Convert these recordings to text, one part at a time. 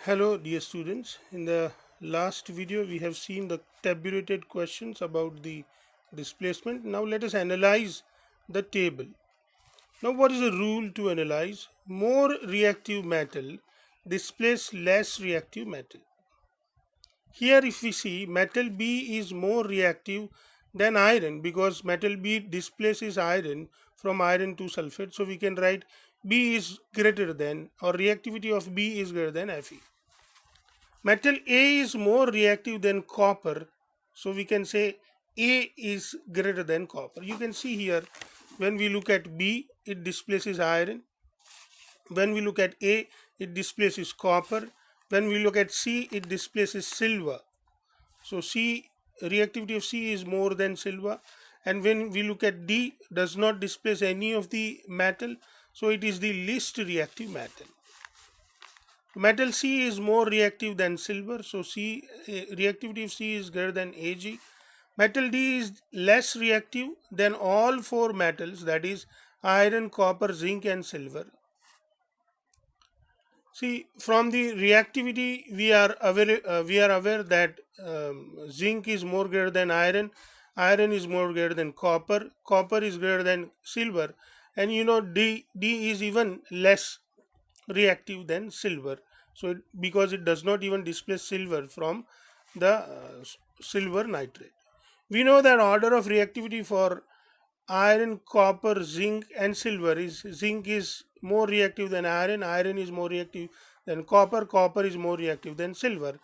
Hello dear students, in the last video we have seen the tabulated questions about the displacement. Now let us analyze the table. Now what is the rule to analyze? More reactive metal displace less reactive metal. Here if we see metal B is more reactive than iron because metal B displaces iron from iron to sulfate. So we can write B is greater than, or reactivity of B is greater than Fe. Metal A is more reactive than copper, so we can say A is greater than copper. You can see here when we look at B, it displaces iron. When we look at A, it displaces copper. When we look at C, it displaces silver. So C, reactivity of C is more than silver. And when we look at D, does not displace any of the metal, so it is the least reactive metal. Metal C is more reactive than silver, so reactivity of C is greater than Ag. Metal D is less reactive than all four metals, that is iron, copper, zinc and silver. See, from the reactivity we are aware that zinc is more greater than iron is more greater than copper is greater than silver, and D is even less reactive than silver. So because it does not even displace silver from the silver nitrate. We know that order of reactivity for iron, copper, zinc and silver is zinc is more reactive than iron is more reactive than copper is more reactive than silver.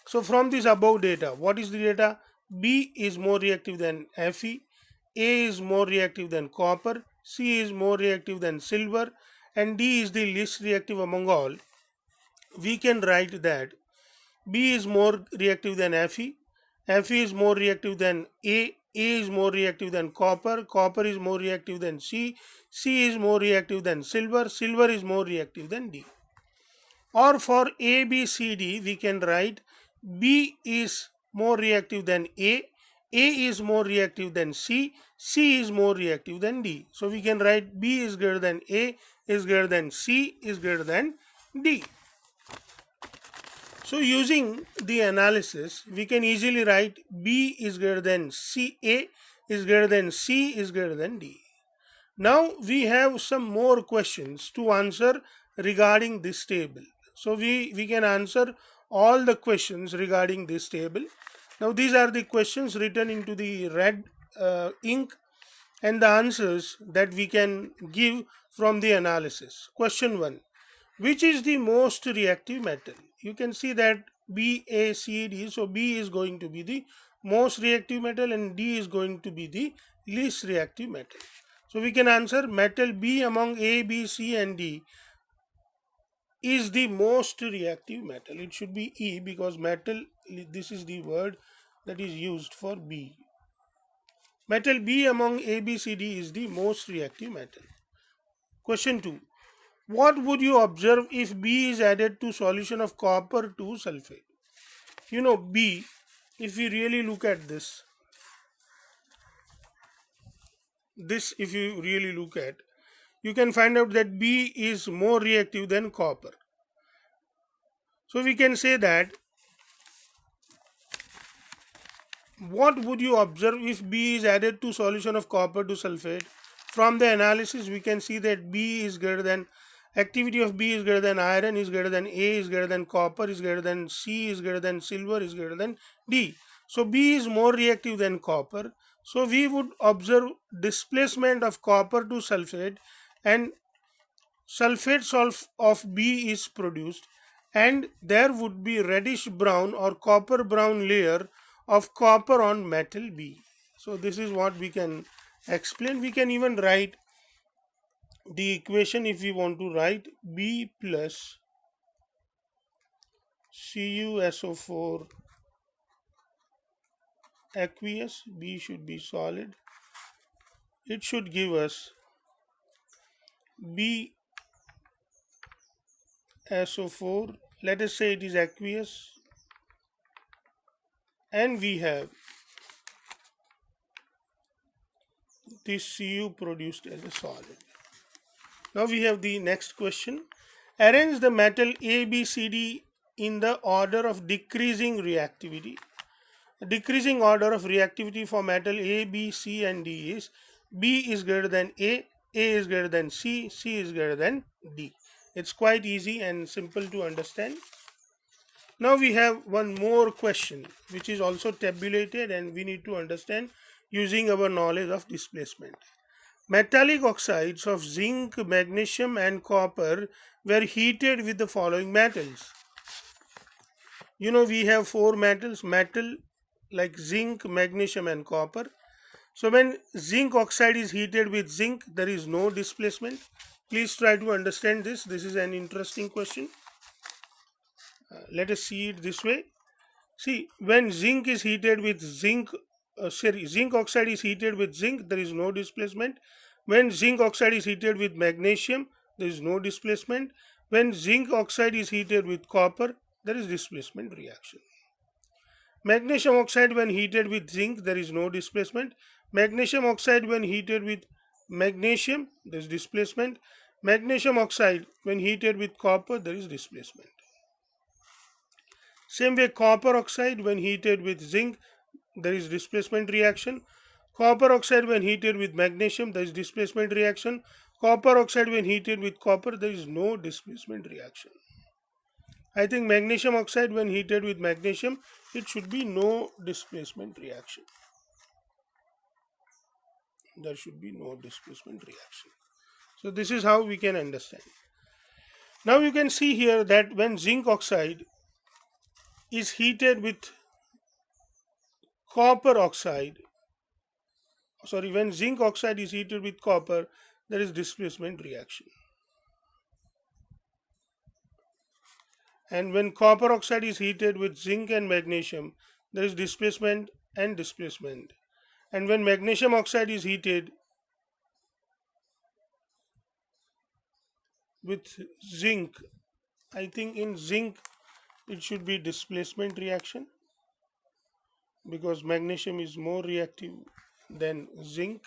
So from this above data, what is the data? B is more reactive than Fe, A is more reactive than copper, C is more reactive than silver, and D is the least reactive among all. We can write that B is more reactive than Fe is more reactive than A is more reactive than copper is more reactive than C is more reactive than silver is more reactive than D. Or for A, B, C, D, we can write B is more reactive than A is more reactive than C is more reactive than D. So we can write B is greater than A, is greater than C, is greater than D. So using the analysis, we can easily write B is greater than C, A is greater than C, is greater than D. Now we have some more questions to answer regarding this table. So we can answer all the questions regarding this table. Now these are the questions written into the red ink and the answers that we can give from the analysis. Question 1. Which is the most reactive metal? You can see that B, A, C, D. So B is going to be the most reactive metal and D is going to be the least reactive metal. So we can answer metal B among A, B, C and D is the most reactive metal. It should be E because metal, this is the word that is used for B. Metal B among A, B, C, D is the most reactive metal. Question 2. What would you observe if B is added to solution of copper to sulfate? B, if we really look at this if you really look at, you can find out that B is more reactive than copper. So we can say that what would you observe if B is added to solution of copper to sulfate? From the analysis we can see that B is greater than, activity of B is greater than iron, is greater than A, is greater than copper, is greater than C, is greater than silver, is greater than D. So B is more reactive than copper. So we would observe displacement of copper to sulfate, and sulfate of B is produced, and there would be reddish brown or copper brown layer of copper on metal B. So this is what we can explain. We can even write the equation if we want to write B plus CuSO4 aqueous. B should be solid. It should give us BSO4. Let us say it is aqueous, and we have this Cu produced as a solid. Now we have the next question. Arrange the metal A, B, C, D in the order of decreasing reactivity. Decreasing order of reactivity for metal A, B, C and D is B is greater than A is greater than C is greater than D. It's quite easy and simple to understand. Now we have one more question which is also tabulated and we need to understand using our knowledge of displacement. Metallic oxides of zinc, magnesium and copper were heated with the following metals. You know, we have four metals, metal like zinc, magnesium and copper. So when zinc oxide is heated with zinc, there is no displacement. Please try to understand this. This is an interesting question. Let us see it this way. See, when zinc is heated with zinc, zinc oxide is heated with zinc, there is no displacement. When zinc oxide is heated with magnesium, there is no displacement. When zinc oxide is heated with copper, there is displacement reaction. Magnesium oxide when heated with zinc, there is no displacement. Magnesium oxide when heated with magnesium, there is displacement. Magnesium oxide when heated with copper, there is displacement. Same way, copper oxide when heated with zinc, there is displacement reaction. Copper oxide when heated with magnesium, there is displacement reaction. Copper oxide when heated with copper, there is no displacement reaction. I think magnesium oxide when heated with magnesium, it should be no displacement reaction. There should be no displacement reaction. So this is how we can understand. Now you can see here that when zinc oxide is heated with copper oxide, sorry, when zinc oxide is heated with copper, there is displacement reaction. And when copper oxide is heated with zinc and magnesium, there is displacement and displacement. And when magnesium oxide is heated with zinc, I think in zinc it should be displacement reaction because magnesium is more reactive than zinc.